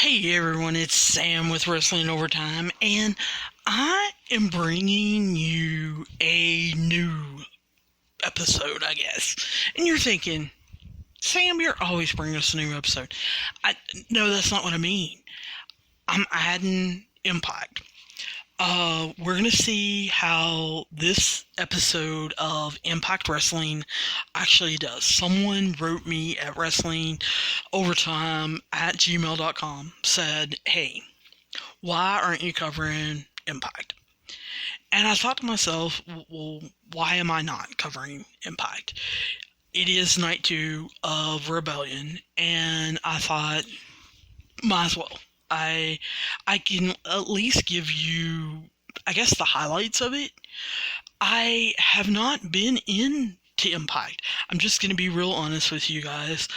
Hey everyone, it's Sam with Wrestling Overtime, and I am bringing you a new episode, I guess. And you're thinking, Sam, you're always bringing us a new episode. No, that's not what I mean. I'm adding Impact. We're gonna see how this episode of Impact Wrestling actually does. Someone wrote me at wrestlingovertime at gmail.com, said, hey, why aren't you covering Impact? And I thought to myself, well, why am I not covering Impact? It is night 2 of Rebellion, and I thought, might as well. I can at least give you, I guess, the highlights of it. I have not been in to Impact. I'm just going to be real honest with you guys.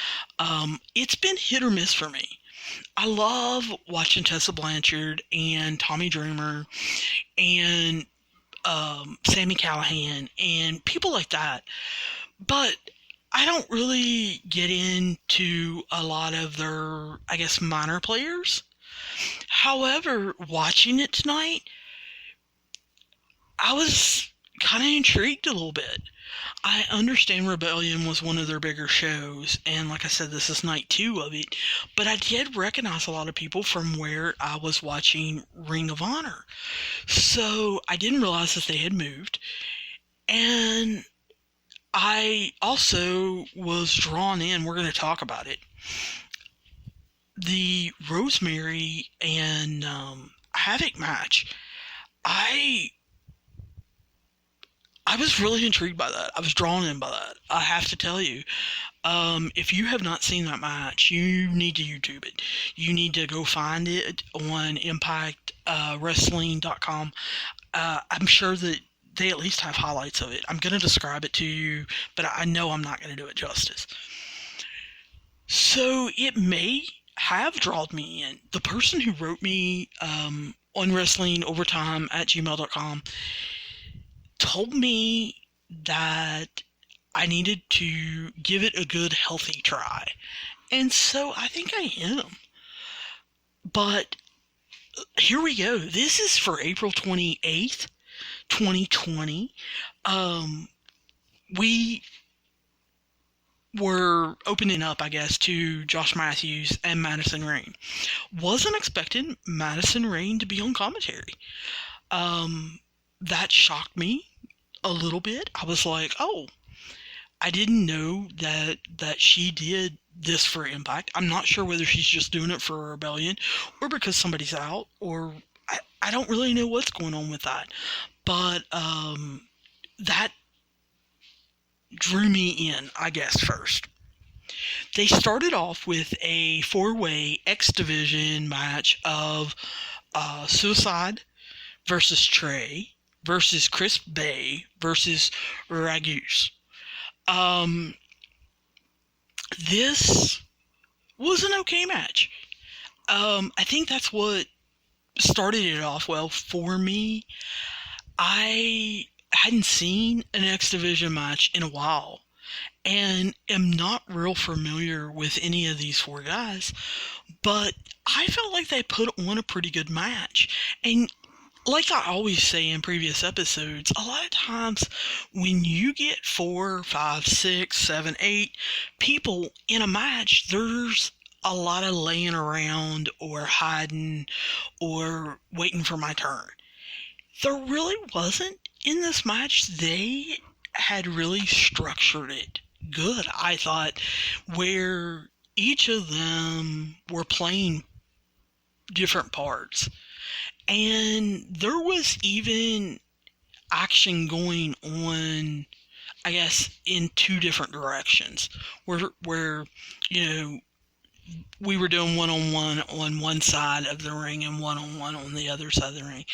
It's been hit or miss for me. I love watching Tessa Blanchard and Tommy Dreamer and Sammy Callahan and people like that. But I don't really get into a lot of their, I guess, minor players. However, watching it tonight, I was kind of intrigued a little bit. I understand Rebellion was one of their bigger shows, and like I said, this is night 2 of it, but I did recognize a lot of people from where I was watching Ring of Honor. So I didn't realize that they had moved, and I also was drawn in, we're going to talk about it, the Rosemary and Havoc match. I was really intrigued by that. I was drawn in by that. I have to tell you. If you have not seen that match, you need to YouTube it. You need to go find it on ImpactWrestling.com. I'm sure that they at least have highlights of it. I'm going to describe it to you, but I know I'm not going to do it justice. So it may have drawn me in. The person who wrote me on WrestlingOvertime at gmail.com told me that I needed to give it a good, healthy try. And so I think I am. But here we go. This is for April 28th, 2020. We were opening up, I guess, to Josh Matthews and Madison Rayne. Wasn't expecting Madison Rayne to be on commentary. That shocked me a little bit. I was like, oh, I didn't know that she did this for Impact. I'm not sure whether she's just doing it for Rebellion or because somebody's out, or I don't really know what's going on with that. But that drew me in, I guess, first. They started off with a 4-way X Division match of Suicide versus Trey versus Chris Bay versus Ragus. This was an okay match. I think that's what started it off well for me. I hadn't seen an X Division match in a while and am not real familiar with any of these 4 guys, but I felt like they put on a pretty good match. And like I always say in previous episodes, a lot of times when you get 4, 5, 6, 7, 8 people in a match, there's a lot of laying around or hiding or waiting for my turn. There really wasn't in this match. They had really structured it good, I thought, where each of them were playing different parts. And there was even action going on, I guess, in 2 different directions. Where we were doing one-on-one on one side of the ring and one-on-one on the other side of the ring.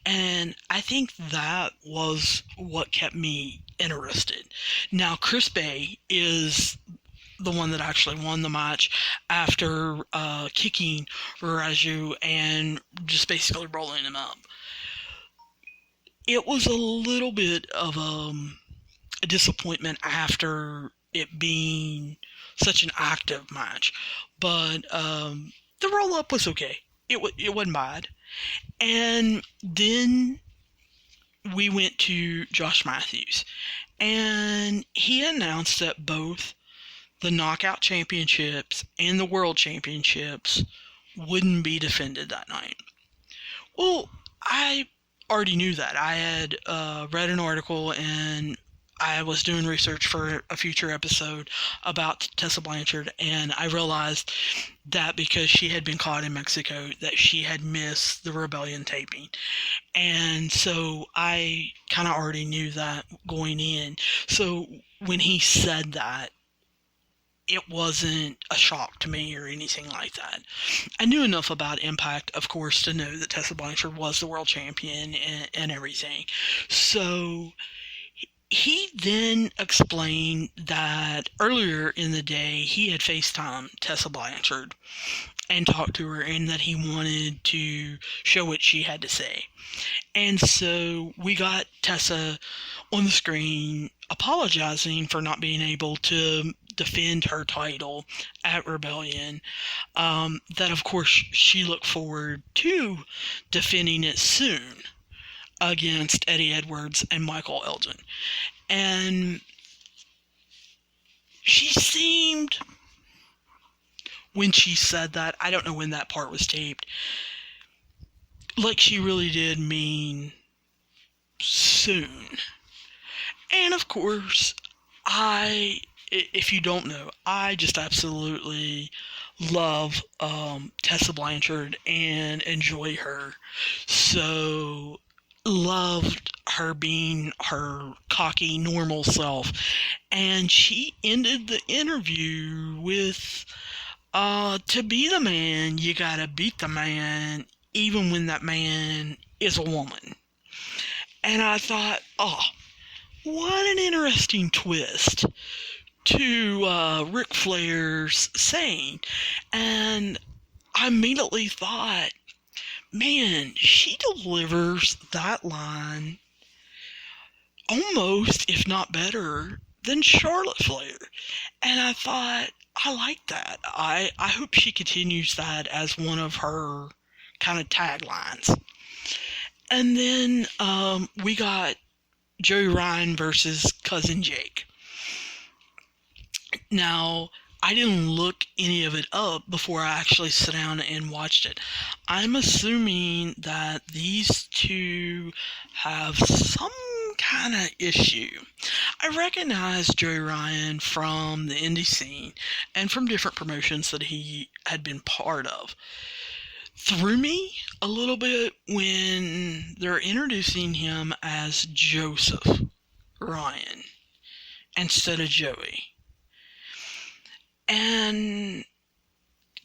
And I think that was what kept me interested. Now, Chris Bay is the one that actually won the match after kicking Raju and just basically rolling him up. It was a little bit of a disappointment after it being such an active match, but the roll up was okay. It wasn't bad. And then we went to Josh Matthews, and he announced that both the Knockout Championships and the World Championships wouldn't be defended that night. Well, I already knew that. I had read an article, and I was doing research for a future episode about Tessa Blanchard, and I realized that because she had been caught in Mexico, that she had missed the Rebellion taping. And so I kind of already knew that going in. So when he said that, it wasn't a shock to me or anything like that. I knew enough about Impact, of course, to know that Tessa Blanchard was the world champion and everything. So he then explained that earlier in the day he had FaceTimed Tessa Blanchard and talked to her, and that he wanted to show what she had to say. And so we got Tessa on the screen apologizing for not being able to defend her title at Rebellion. That, of course, she looked forward to defending it soon against Eddie Edwards and Michael Elgin. And she seemed, when she said that, I don't know when that part was taped, like she really did mean soon. And of course, if you don't know, I just absolutely love Tessa Blanchard and enjoy her. So loved her being her cocky, normal self. And she ended the interview with, to be the man, you gotta beat the man, even when that man is a woman. And I thought, oh, what an interesting twist to Ric Flair's saying. And I immediately thought, man, she delivers that line almost, if not better, than Charlotte Flair. And I thought, I like that. I hope she continues that as one of her kind of taglines. And then we got Joey Ryan versus Cousin Jake. Now, I didn't look any of it up before I actually sat down and watched it. I'm assuming that these two have some kind of issue. I recognize Joey Ryan from the indie scene and from different promotions that he had been part of. Threw me a little bit when they're introducing him as Joseph Ryan instead of Joey. And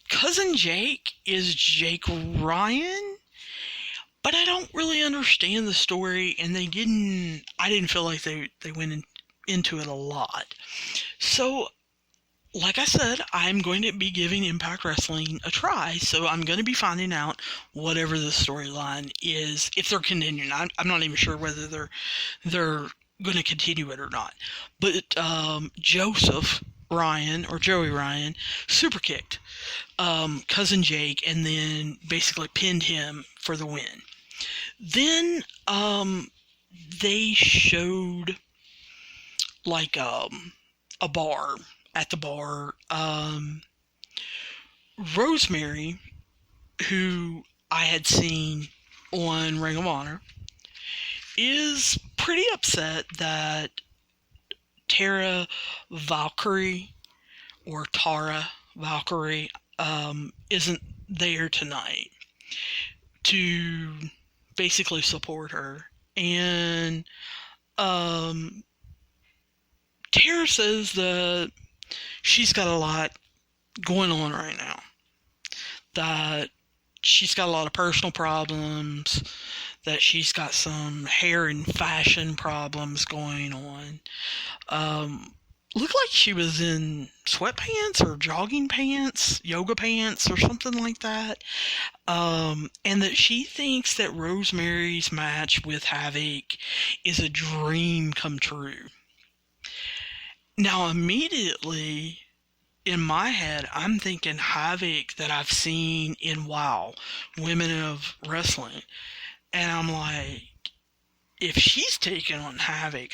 Cousin Jake is Jake Ryan, but I don't really understand the story, and I didn't feel like they went into it a lot. So, like I said, I'm going to be giving Impact Wrestling a try, so I'm going to be finding out whatever the storyline is, if they're continuing. I'm not even sure whether they're going to continue it or not. But Joseph Ryan, or Joey Ryan, super kicked Cousin Jake, and then basically pinned him for the win. Then they showed like a bar. At the bar, Rosemary, who I had seen on Ring of Honor, is pretty upset that Tara Valkyrie, or Tara Valkyrie, isn't there tonight to basically support her. And Tara says that she's got a lot going on right now. That she's got a lot of personal problems, that she's got some hair and fashion problems going on. Looked like she was in sweatpants or jogging pants, yoga pants, or something like that. And that she thinks that Rosemary's match with Havoc is a dream come true. Now, immediately, in my head, I'm thinking Havoc that I've seen in WoW, Women of Wrestling. And I'm like, if she's taking on Havoc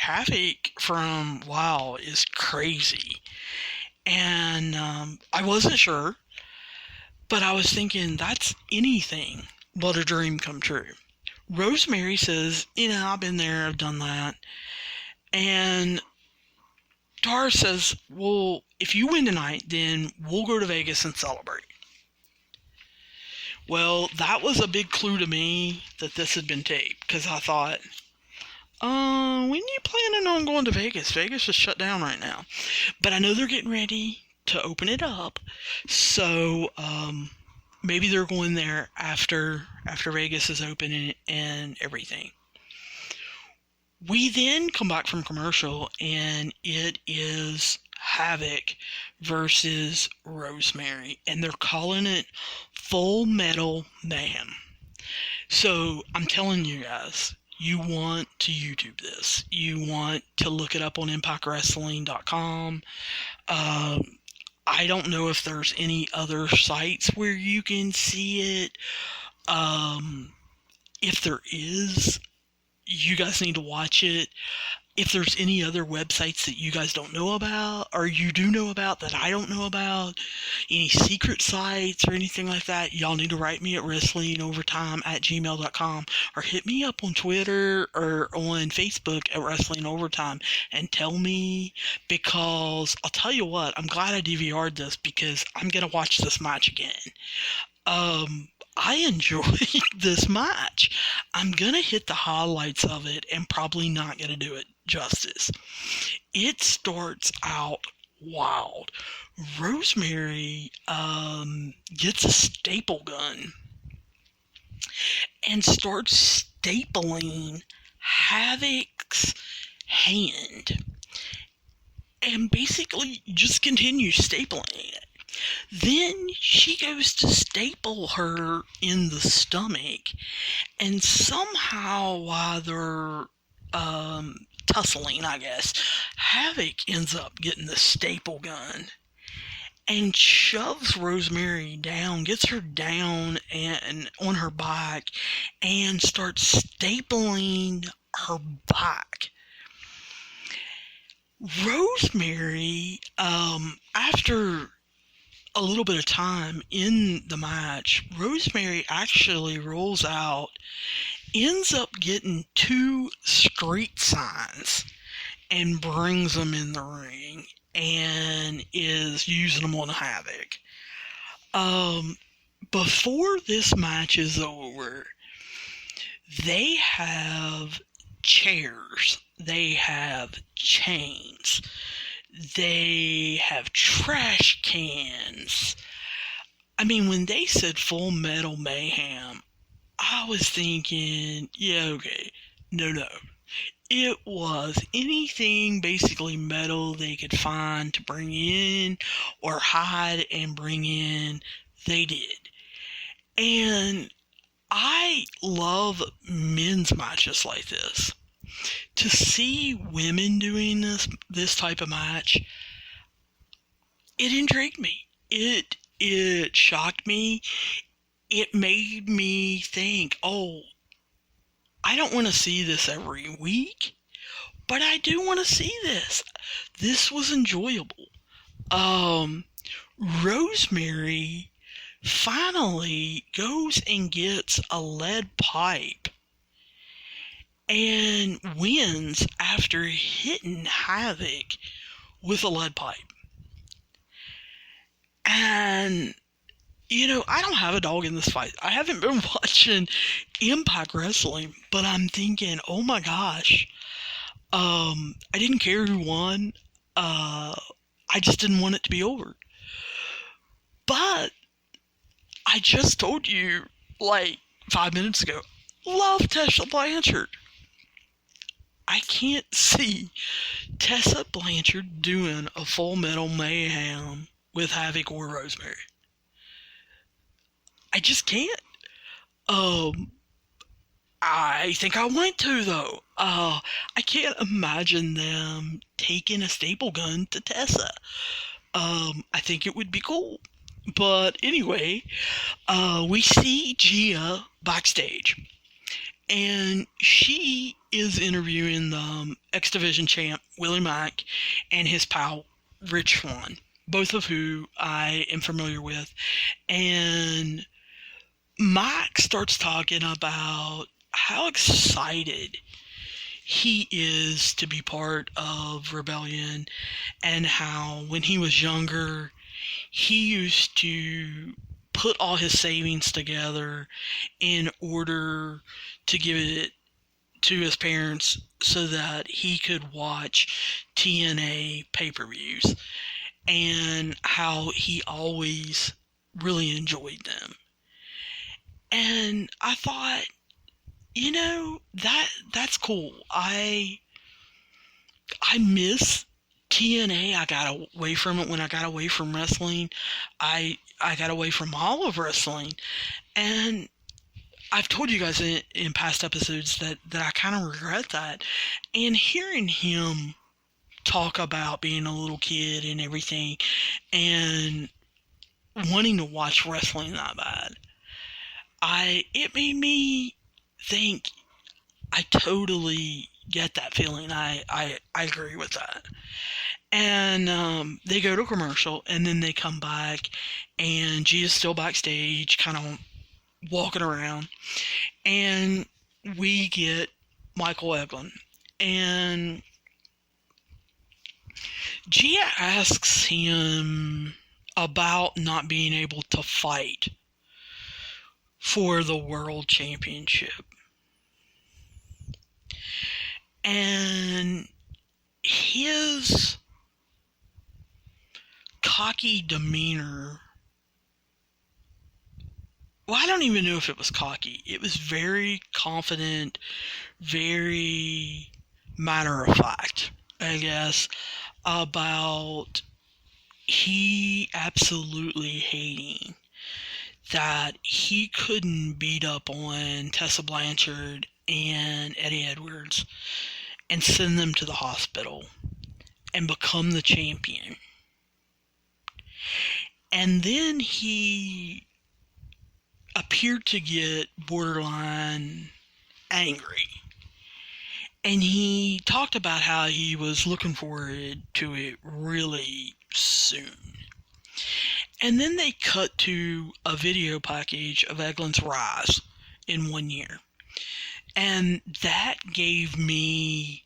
from WoW is crazy. And I wasn't sure, but I was thinking that's anything but a dream come true. Rosemary says, I've been there, I've done that. And Tara says, well, if you win tonight, then we'll go to Vegas and celebrate. Well, that was a big clue to me that this had been taped, because I thought, when you planning on going to Vegas? Vegas is shut down right now. But I know they're getting ready to open it up, so maybe they're going there after Vegas is open and everything. We then come back from commercial, and it is Havoc versus Rosemary, and they're calling it Full Metal Mayhem. So I'm telling you guys, you want to YouTube this. You want to look it up on ImpactWrestling.com. I don't know if there's any other sites where you can see it. If there is, you guys need to watch it. If there's any other websites that you guys don't know about, or you do know about that I don't know about, any secret sites or anything like that, y'all need to write me at wrestlingovertime@gmail.com, or hit me up on Twitter or on Facebook at Wrestling Overtime and tell me, because I'll tell you what, I'm glad I DVR'd this because I'm going to watch this match again. I enjoyed this match. I'm going to hit the highlights of it and probably not going to do it justice. It starts out wild. Rosemary gets a staple gun and starts stapling Havoc's hand. And basically just continues stapling it. Then she goes to staple her in the stomach, and somehow while they're tussling, I guess, Havoc ends up getting the staple gun and shoves Rosemary down, gets her down and on her back, and starts stapling her back. Rosemary, after a little bit of time in the match, Rosemary actually rolls out, ends up getting 2 street signs and brings them in the ring and is using them on Havoc. Before this match is over, they have chairs, they have chains, they have trash cans. I mean, when they said Full Metal Mayhem, I was thinking, yeah, okay, no. It was anything basically metal they could find to bring in or hide and bring in, they did. And I love men's matches like this. To see women doing this type of match, it intrigued me. It shocked me. It made me think, oh, I don't want to see this every week, but I do want to see this. This was enjoyable. Rosemary finally goes and gets a lead pipe and wins after hitting Havoc with a lead pipe. And, I don't have a dog in this fight. I haven't been watching Impact Wrestling, but I'm thinking, oh my gosh, I didn't care who won. I just didn't want it to be over. But I just told you, like 5 minutes ago, love Tessa Blanchard. I can't see Tessa Blanchard doing a Full Metal Mayhem with Havoc or Rosemary. I just can't. I think I want to, though. I can't imagine them taking a staple gun to Tessa. I think it would be cool. But anyway, we see Gia backstage, and she is interviewing the X Division champ Willie Mack and his pal Rich Swann, both of who I am familiar with. And Mike starts talking about how excited he is to be part of Rebellion, and how when he was younger, he used to put all his savings together in order to give it to his parents so that he could watch TNA pay-per-views, and how he always really enjoyed them. And I thought, that's cool. I miss TNA. I got away from it when I got away from wrestling. I got away from all of wrestling, and I've told you guys in past episodes that I kind of regret that. And hearing him talk about being a little kid and everything, and wanting to watch wrestling that bad, it made me think I totally get that feeling. I agree with that. And they go to commercial, and then they come back, and Gia's still backstage, kind of walking around, and we get Michael Eglin. And Gia asks him about not being able to fight for the world championship. And his cocky demeanor, well, I don't even know if it was cocky. It was very confident, very matter of fact, I guess, about he absolutely hating that he couldn't beat up on Tessa Blanchard and Eddie Edwards and send them to the hospital and become the champion. And then he appeared to get borderline angry. And he talked about how he was looking forward to it really soon. And then they cut to a video package of Eglin's rise in 1 year. And that gave me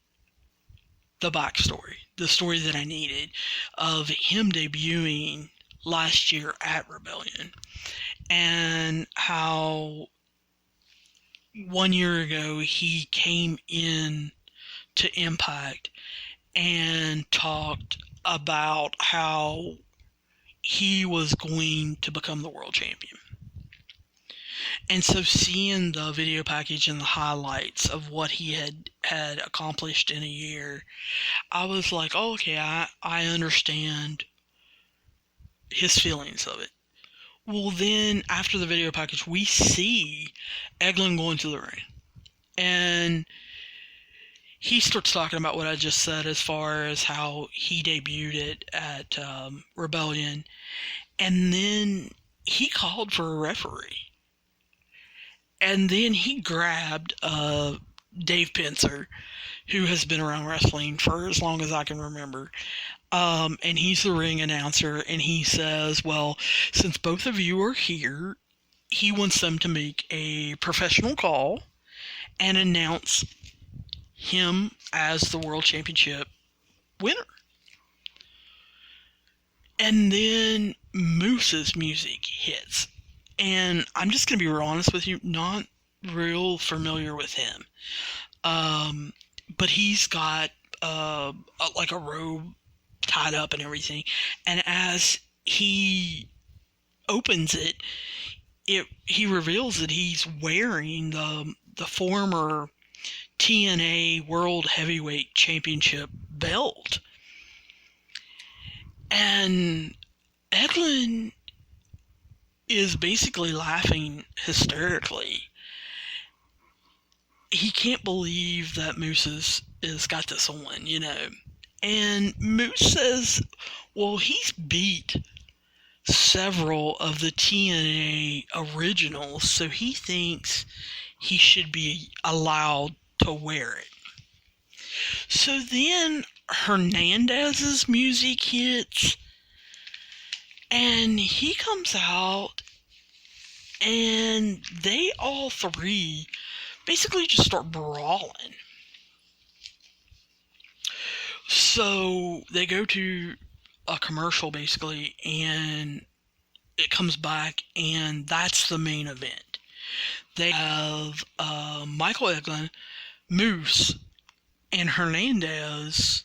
the backstory, the story that I needed of him debuting last year at Rebellion, and how 1 year ago he came in to Impact and talked about how he was going to become the world champion. And so seeing the video package and the highlights of what he had accomplished in a year, I was like, oh, okay, I understand his feelings of it. Well, then after the video package, we see Eglin go into the ring, and he starts talking about what I just said as far as how he debuted it at Rebellion, and then he called for a referee. And then he grabbed Dave Pencer, who has been around wrestling for as long as I can remember. And he's the ring announcer, and he says, well, since both of you are here, he wants them to make a professional call and announce him as the world championship winner. And then Moose's music hits. And I'm just going to be real honest with you, not real familiar with him. But he's got like a robe tied up and everything. And as he opens it, he reveals that he's wearing the former TNA World Heavyweight Championship belt. And Eglin is basically laughing hysterically. He can't believe that Moose is got this on, And Moose says, well, he's beat several of the TNA originals, so he thinks he should be allowed to wear it. So then Hernandez's music hits, and he comes out, and they all three basically just start brawling. So they go to a commercial, basically, and it comes back, and that's the main event. They have Michael Eglin, Moose, and Hernandez,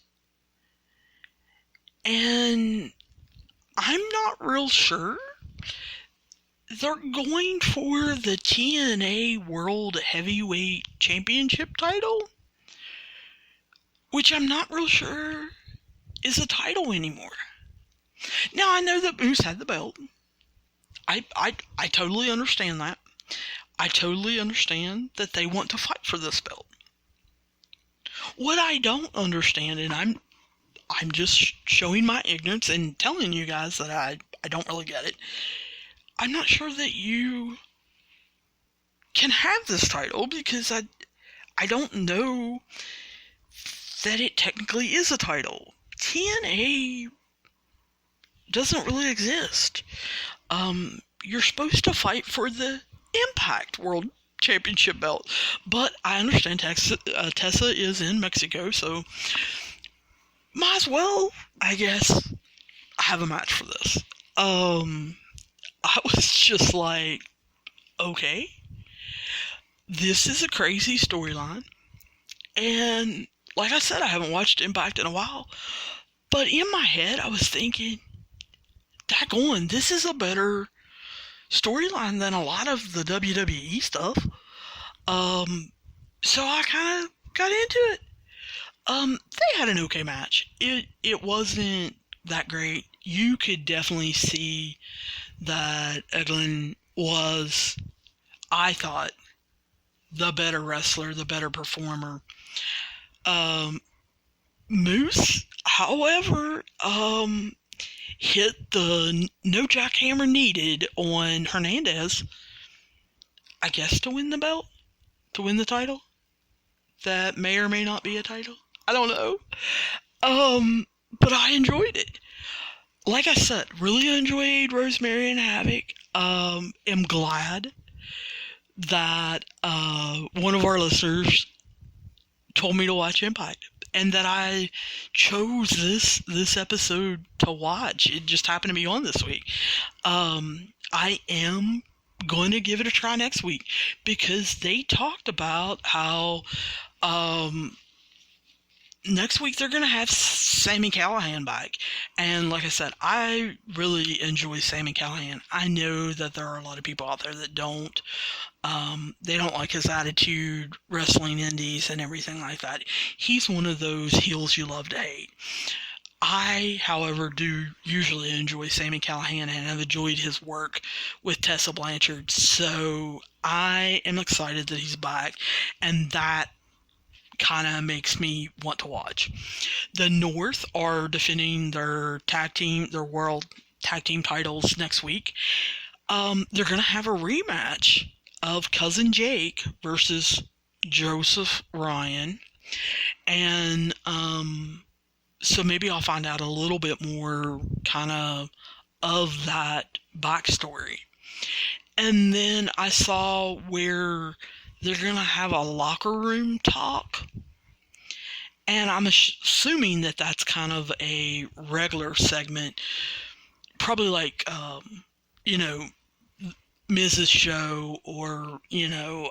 and I'm not real sure. They're going for the TNA World Heavyweight Championship title, which I'm not real sure is a title anymore. Now, I know that Moose had the belt. I totally understand that. I totally understand that they want to fight for this belt. What I don't understand, and I'm just showing my ignorance and telling you guys that I don't really get it. I'm not sure that you can have this title because I don't know that it technically is a title. TNA doesn't really exist. You're supposed to fight for the Impact World Championship belt, but I understand Tessa is in Mexico, so might as well, I guess, have a match for this. I was just like, okay, this is a crazy storyline, and like I said, I haven't watched Impact in a while, but in my head, I was thinking, daggone, this is a better storyline than a lot of the WWE stuff. So I kind of got into it. They had an okay match. It wasn't that great. You could definitely see that Eglin was, I thought, the better wrestler, the better performer. Moose, however, hit the no jackhammer needed on Hernandez, I guess, to win the belt, to win the title. That may or may not be a title. I don't know. But I enjoyed it. Like I said, really enjoyed Rosemary and Havoc. Am glad that one of our listeners told me to watch Impact, and that I chose this episode to watch. It just happened to be on this week. I am going to give it a try next week because they talked about how next week they're going to have Sami Callihan back. And like I said, I really enjoy Sami Callihan. I know that there are a lot of people out there that don't. They don't like his attitude, wrestling indies, and everything like that. He's one of those heels you love to hate. I, however, do usually enjoy Sami Callihan and have enjoyed his work with Tessa Blanchard. So I am excited that he's back, and that kind of makes me want to watch. The North are defending their world tag team titles next week. They're going to have a rematch of Cousin Jake versus Joseph Ryan. And so maybe I'll find out a little bit more kind of that backstory. And then I saw where they're going to have a locker room talk. And I'm assuming that that's kind of a regular segment. Probably like, Miz's show, or,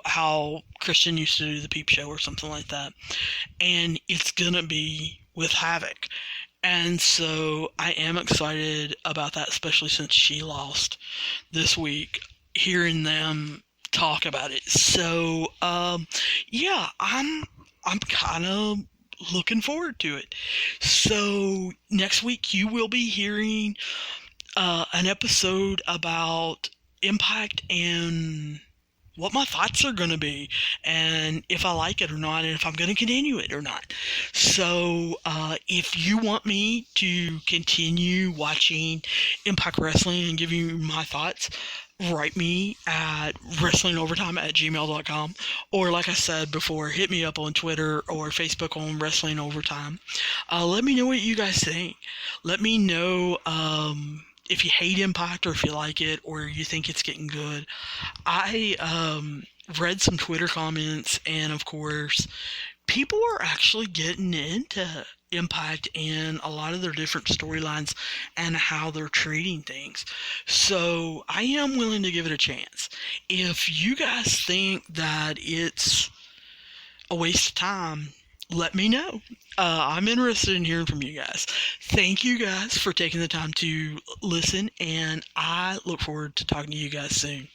how Christian used to do the Peep Show or something like that. And it's going to be with Havoc. And so I am excited about that, especially since she lost this week, hearing them talk about it. So, yeah, I'm kind of looking forward to it. So next week you will be hearing an episode about Impact and what my thoughts are going to be, and if I like it or not, and if I'm going to continue it or not. So, if you want me to continue watching Impact Wrestling and give you my thoughts, write me at wrestlingovertime@gmail.com, or like I said before, hit me up on Twitter or Facebook on Wrestling Overtime. Let me know what you guys think. Let me know if you hate Impact or if you like it or you think it's getting good. I read some Twitter comments, and of course, people are actually getting into Impact and a lot of their different storylines and how they're treating things. So I am willing to give it a chance. If you guys think that it's a waste of time, let me know. I'm interested in hearing from you guys. Thank you guys for taking the time to listen, and I look forward to talking to you guys soon.